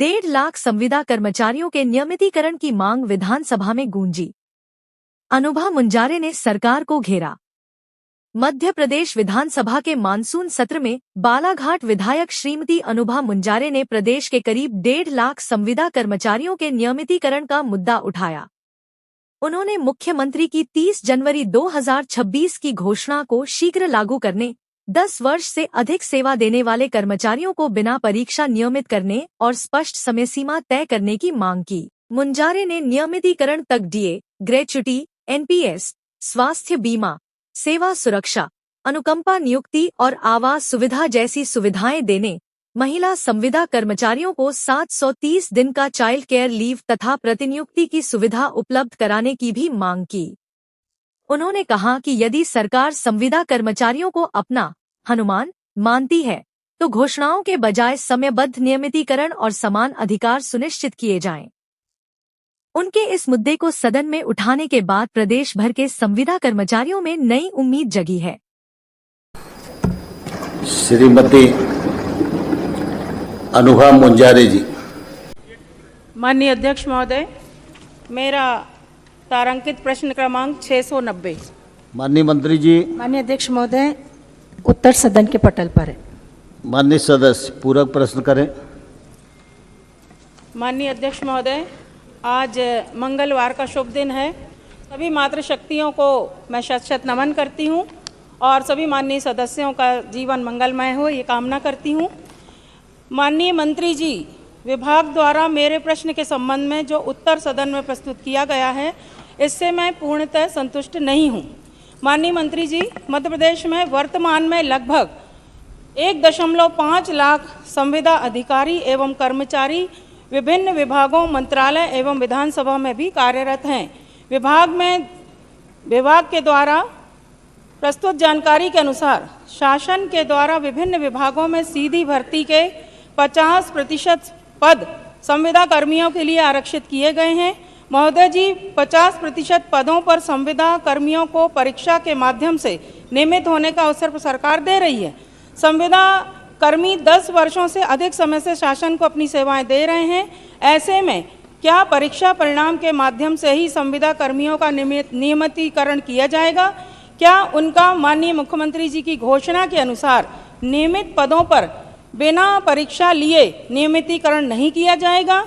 1.5 लाख संविदा कर्मचारियों के नियमितीकरण की मांग विधानसभा में गूंजी। अनुभा मुंजारे ने सरकार को घेरा। मध्य प्रदेश विधानसभा के मानसून सत्र में बालाघाट विधायक श्रीमती अनुभा मुंजारे ने प्रदेश के करीब 1.5 लाख संविदा कर्मचारियों के नियमितीकरण का मुद्दा उठाया। उन्होंने मुख्यमंत्री की 30 जनवरी 2026 की घोषणा को शीघ्र लागू करने, 10 वर्ष से अधिक सेवा देने वाले कर्मचारियों को बिना परीक्षा नियमित करने और स्पष्ट समय सीमा तय करने की मांग की। मुंजारे ने नियमितीकरण तक डीए, ग्रेच्युटी, एनपीएस, स्वास्थ्य बीमा, सेवा सुरक्षा, अनुकंपा नियुक्ति और आवास सुविधा जैसी सुविधाएं देने, महिला संविदा कर्मचारियों को 730 दिन का चाइल्ड केयर लीव तथा प्रतिनियुक्ति की सुविधा उपलब्ध कराने की भी मांग की। उन्होंने कहा कि यदि सरकार संविदा कर्मचारियों को अपना हनुमान मानती है तो घोषणाओं के बजाय समयबद्ध नियमितीकरण और समान अधिकार सुनिश्चित किए जाएं। उनके इस मुद्दे को सदन में उठाने के बाद प्रदेश भर के संविदा कर्मचारियों में नई उम्मीद जगी है। श्रीमती अनुभा मुंजारे जी। माननीय अध्यक्ष महोदय, मेरा तारांकित प्रश्न क्रमांक 690। माननीय मंत्री जी। माननीय अध्यक्ष महोदय, उत्तर सदन के पटल पर है। माननीय सदस्य पूरक प्रश्न करें। माननीय अध्यक्ष महोदय, आज मंगलवार का शुभ दिन है। सभी मातृशक्तियों को मैं शत-शत नमन करती हूँ और सभी माननीय सदस्यों का जीवन मंगलमय हो ये कामना करती हूँ। माननीय मंत्री जी, विभाग द्वारा मेरे प्रश्न के संबंध में जो उत्तर सदन में प्रस्तुत किया गया है इससे मैं पूर्णतः संतुष्ट नहीं हूँ। माननीय मंत्री जी, मध्य प्रदेश में वर्तमान में लगभग 1.5 लाख संविदा अधिकारी एवं कर्मचारी विभिन्न विभागों, मंत्रालय एवं विधानसभा में भी कार्यरत हैं। विभाग के द्वारा प्रस्तुत जानकारी के अनुसार शासन के द्वारा विभिन्न विभागों में सीधी भर्ती के 50% पद संविदा कर्मियों के लिए आरक्षित किए गए हैं। महोदय जी, 50% पदों पर संविदा कर्मियों को परीक्षा के माध्यम से नियमित होने का अवसर सरकार दे रही है। संविदा कर्मी 10 वर्षों से अधिक समय से शासन को अपनी सेवाएं दे रहे हैं। ऐसे में क्या परीक्षा परिणाम के माध्यम से ही संविदा कर्मियों का नियमितीकरण किया जाएगा? क्या उनका माननीय मुख्यमंत्री जी की घोषणा के अनुसार नियमित पदों पर बिना परीक्षा लिए नियमितीकरण नहीं किया जाएगा?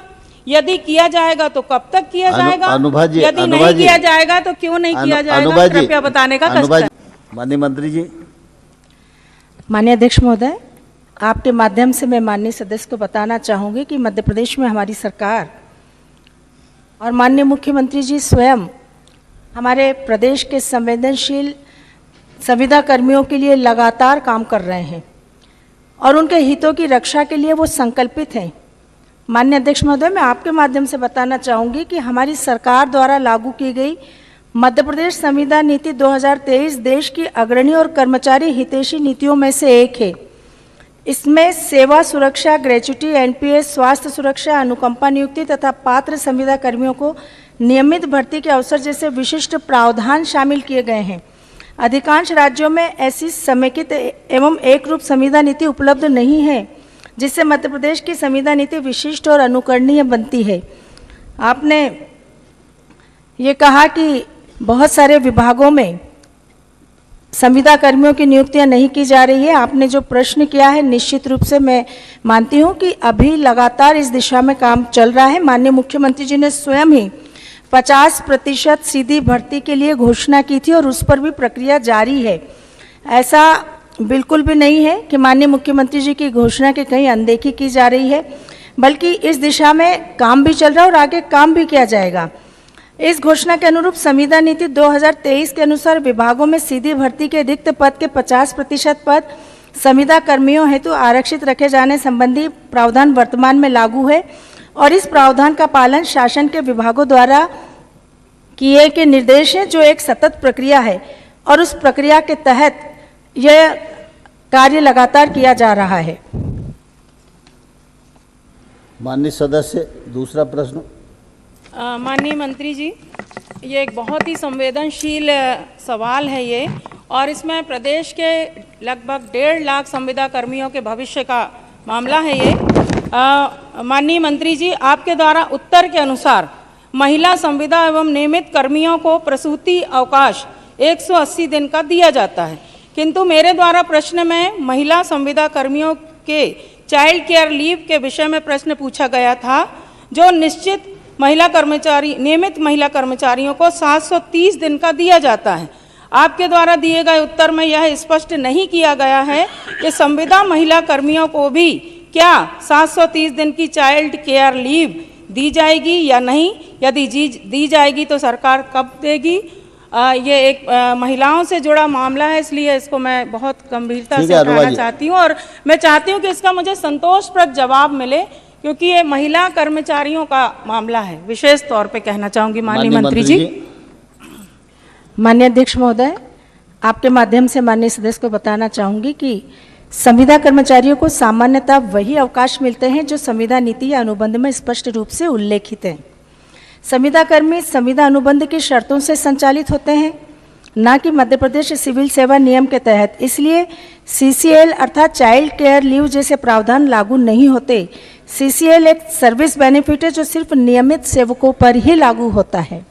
यदि किया जाएगा तो कब तक किया जाएगा? यदि नहीं किया जाएगा तो क्यों नहीं किया जाएगा? कृपया बताने का कष्ट है। माननीय मंत्री जी। माननीय अध्यक्ष महोदय, आपके माध्यम से मैं माननीय सदस्य को बताना चाहूँगी कि मध्य प्रदेश में हमारी सरकार और माननीय मुख्यमंत्री जी स्वयं हमारे प्रदेश के संवेदनशील संविदा कर्मियों के लिए लगातार काम कर रहे हैं और उनके हितों की रक्षा के लिए वो संकल्पित हैं। माननीय अध्यक्ष महोदय, मैं आपके माध्यम से बताना चाहूँगी कि हमारी सरकार द्वारा लागू की गई मध्य प्रदेश संविदा नीति 2023 देश की अग्रणी और कर्मचारी हितैषी नीतियों में से एक है। इसमें सेवा सुरक्षा, ग्रेच्युटी, एनपीएस, स्वास्थ्य सुरक्षा, अनुकंपा नियुक्ति तथा पात्र संविदा कर्मियों को नियमित भर्ती के अवसर जैसे विशिष्ट प्रावधान शामिल किए गए हैं। अधिकांश राज्यों में ऐसी समेकित एवं एक रूप संविदा नीति उपलब्ध नहीं है, जिससे मध्य प्रदेश की संविदा नीति विशिष्ट और अनुकरणीय बनती है। आपने ये कहा कि बहुत सारे विभागों में संविदा कर्मियों की नियुक्तियां नहीं की जा रही है। आपने जो प्रश्न किया है, निश्चित रूप से मैं मानती हूं कि अभी लगातार इस दिशा में काम चल रहा है। माननीय मुख्यमंत्री जी ने स्वयं ही 50% सीधी भर्ती के लिए घोषणा की थी और उस पर भी प्रक्रिया जारी है। ऐसा बिल्कुल भी नहीं है कि माननीय मुख्यमंत्री जी की घोषणा की कहीं अनदेखी की जा रही है, बल्कि इस दिशा में काम भी चल रहा है और आगे काम भी किया जाएगा। इस घोषणा के अनुरूप संविदा नीति 2023 के अनुसार विभागों में सीधी भर्ती के रिक्त पद के 50% पद संविदा कर्मियों हेतु आरक्षित रखे जाने संबंधी प्रावधान वर्तमान में लागू है और इस प्रावधान का पालन शासन के विभागों द्वारा किए गए निर्देश है, जो एक सतत प्रक्रिया है और उस प्रक्रिया के तहत यह कार्य लगातार किया जा रहा है। माननीय सदस्य दूसरा प्रश्न। माननीय मंत्री जी, ये एक बहुत ही संवेदनशील सवाल है ये, और इसमें प्रदेश के लगभग 1.5 लाख संविदा कर्मियों के भविष्य का मामला है ये। माननीय मंत्री जी, आपके द्वारा उत्तर के अनुसार महिला संविदा एवं नियमित कर्मियों को प्रसूति अवकाश 180 दिन का दिया जाता है, किंतु मेरे द्वारा प्रश्न में महिला संविदा कर्मियों के चाइल्ड केयर लीव के विषय में प्रश्न पूछा गया था, जो निश्चित महिला कर्मचारी नियमित महिला कर्मचारियों को 730 दिन का दिया जाता है। आपके द्वारा दिए गए उत्तर में यह स्पष्ट नहीं किया गया है कि संविदा महिला कर्मियों को भी क्या 730 दिन की चाइल्ड केयर लीव दी जाएगी या नहीं, यदि दी जाएगी तो सरकार कब देगी। ये एक महिलाओं से जुड़ा मामला है, इसलिए इसको मैं बहुत गंभीरता से उठाना चाहती हूँ और मैं चाहती हूँ कि इसका मुझे संतोषप्रद जवाब मिले, क्योंकि ये महिला कर्मचारियों का मामला है। विशेष तौर पे कहना चाहूँगी माननीय मंत्री जी। माननीय अध्यक्ष महोदय, आपके माध्यम से माननीय सदस्य को बताना चाहूँगी कि संविदा कर्मचारियों को सामान्यतः वही अवकाश मिलते हैं जो संविदा नीति या अनुबंध में स्पष्ट रूप से उल्लेखित हैं। संविदा कर्मी संविदा अनुबंध की शर्तों से संचालित होते हैं, न कि मध्य प्रदेश सिविल सेवा नियम के तहत। इसलिए CCL अर्थात चाइल्ड केयर लीव जैसे प्रावधान लागू नहीं होते। CCL एक सर्विस बेनिफिट है जो सिर्फ नियमित सेवकों पर ही लागू होता है।